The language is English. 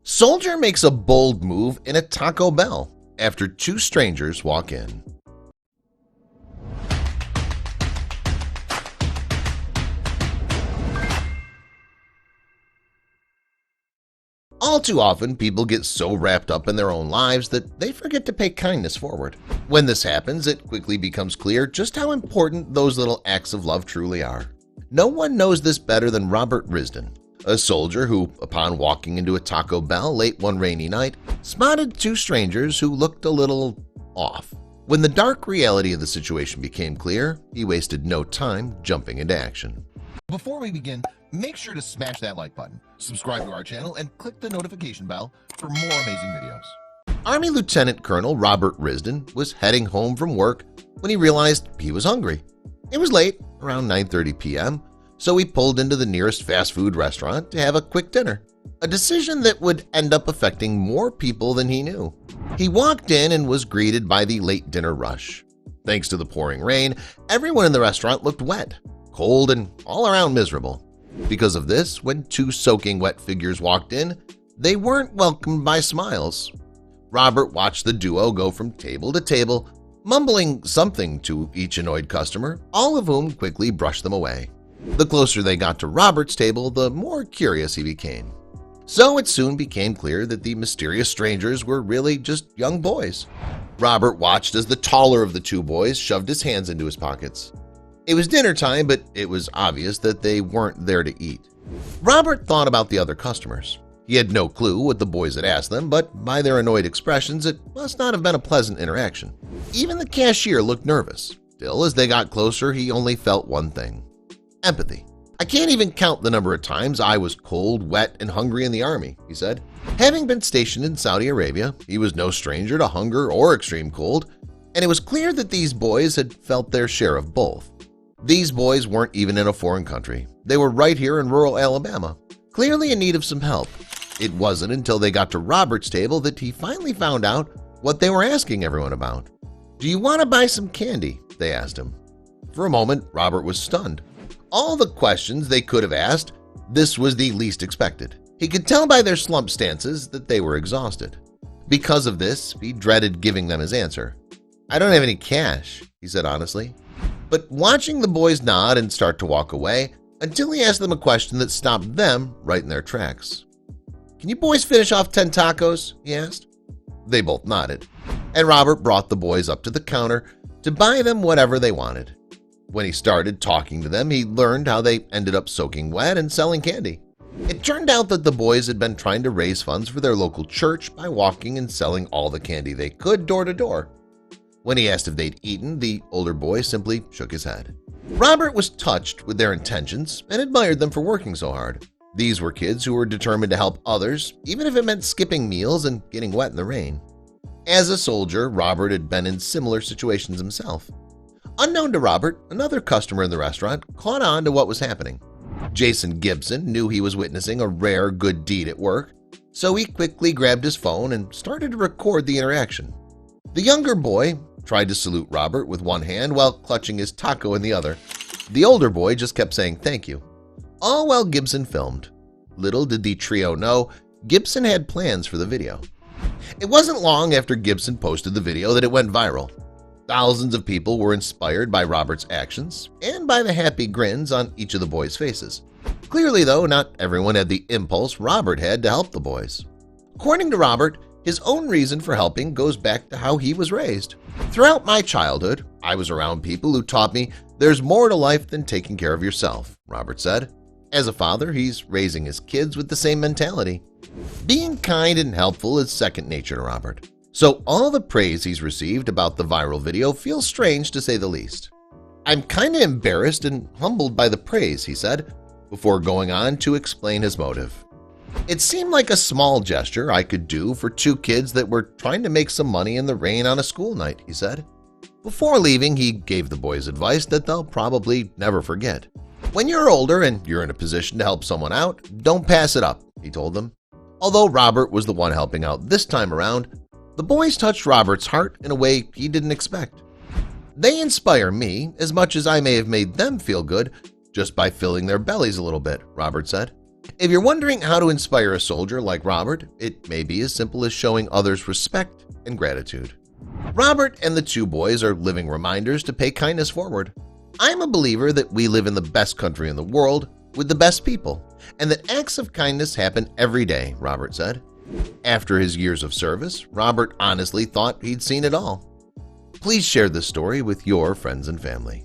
Soldier makes a bold move in a Taco Bell after two strangers walk in. All too often, people get so wrapped up in their own lives that they forget to pay kindness forward. When this happens, it quickly becomes clear just how important those little acts of love truly are. No one knows this better than Robert Risdon, a soldier who, upon walking into a Taco Bell late one rainy night, spotted two strangers who looked a little off. When the dark reality of the situation became clear, he wasted no time jumping into action. Before we begin, make sure to smash that like button, subscribe to our channel, and click the notification bell for more amazing videos. Army Lieutenant Colonel Robert Risdon was heading home from work when he realized he was hungry. It was late, around 9:30 p.m., so he pulled into the nearest fast food restaurant to have a quick dinner, a decision that would end up affecting more people than he knew. He walked in and was greeted by the late dinner rush. Thanks to the pouring rain, everyone in the restaurant looked wet, cold, and all around miserable. Because of this, when two soaking wet figures walked in, they weren't welcomed by smiles. Robert watched the duo go from table to table, mumbling something to each annoyed customer, all of whom quickly brushed them away. The closer they got to Robert's table, the more curious he became. So it soon became clear that the mysterious strangers were really just young boys. Robert watched as the taller of the two boys shoved his hands into his pockets. It was dinner time, but it was obvious that they weren't there to eat. Robert thought about the other customers. He had no clue what the boys had asked them, but by their annoyed expressions, it must not have been a pleasant interaction. Even the cashier looked nervous. Still, as they got closer, he only felt one thing: empathy. "I can't even count the number of times I was cold, wet, and hungry in the Army," he said. Having been stationed in Saudi Arabia, he was no stranger to hunger or extreme cold, and it was clear that these boys had felt their share of both. These boys weren't even in a foreign country. They were right here in rural Alabama, clearly in need of some help. It wasn't until they got to Robert's table that he finally found out what they were asking everyone about. "Do you want to buy some candy?" they asked him. For a moment, Robert was stunned. All the questions they could have asked, this was the least expected. He could tell by their slumped stances that they were exhausted. Because of this, he dreaded giving them his answer. "I don't have any cash," he said honestly. But watching the boys nod and start to walk away until he asked them a question that stopped them right in their tracks. "Can you boys finish off 10 tacos?" he asked. They both nodded, and Robert brought the boys up to the counter to buy them whatever they wanted. When he started talking to them, he learned how they ended up soaking wet and selling candy. It turned out that the boys had been trying to raise funds for their local church by walking and selling all the candy they could door to door. When he asked if they'd eaten, the older boy simply shook his head. Robert was touched with their intentions and admired them for working so hard. These were kids who were determined to help others, even if it meant skipping meals and getting wet in the rain. As a soldier, Robert had been in similar situations himself. Unknown to Robert, another customer in the restaurant caught on to what was happening. Jason Gibson knew he was witnessing a rare good deed at work, so he quickly grabbed his phone and started to record the interaction. The younger boy tried to salute Robert with one hand while clutching his taco in the other. The older boy just kept saying thank you, all while Gibson filmed. Little did the trio know, Gibson had plans for the video. It wasn't long after Gibson posted the video that it went viral. Thousands of people were inspired by Robert's actions and by the happy grins on each of the boys' faces. Clearly, though, not everyone had the impulse Robert had to help the boys. According to Robert, his own reason for helping goes back to how he was raised. "Throughout my childhood, I was around people who taught me there's more to life than taking care of yourself," Robert said. As a father, he's raising his kids with the same mentality. Being kind and helpful is second nature to Robert. So all the praise he's received about the viral video feels strange to say the least. "I'm kinda embarrassed and humbled by the praise," he said, before going on to explain his motive. "It seemed like a small gesture I could do for two kids that were trying to make some money in the rain on a school night," he said. Before leaving, he gave the boys advice that they'll probably never forget. "When you're older and you're in a position to help someone out, don't pass it up," he told them. Although Robert was the one helping out this time around, the boys touched Robert's heart in a way he didn't expect. "They inspire me as much as I may have made them feel good just by filling their bellies a little bit," Robert said. If you're wondering how to inspire a soldier like Robert, it may be as simple as showing others respect and gratitude. Robert and the two boys are living reminders to pay kindness forward. I'm a believer that we live in the best country in the world with the best people, and that acts of kindness happen every day, Robert said. After his years of service, Robert honestly thought he'd seen it all. Please share this story with your friends and family.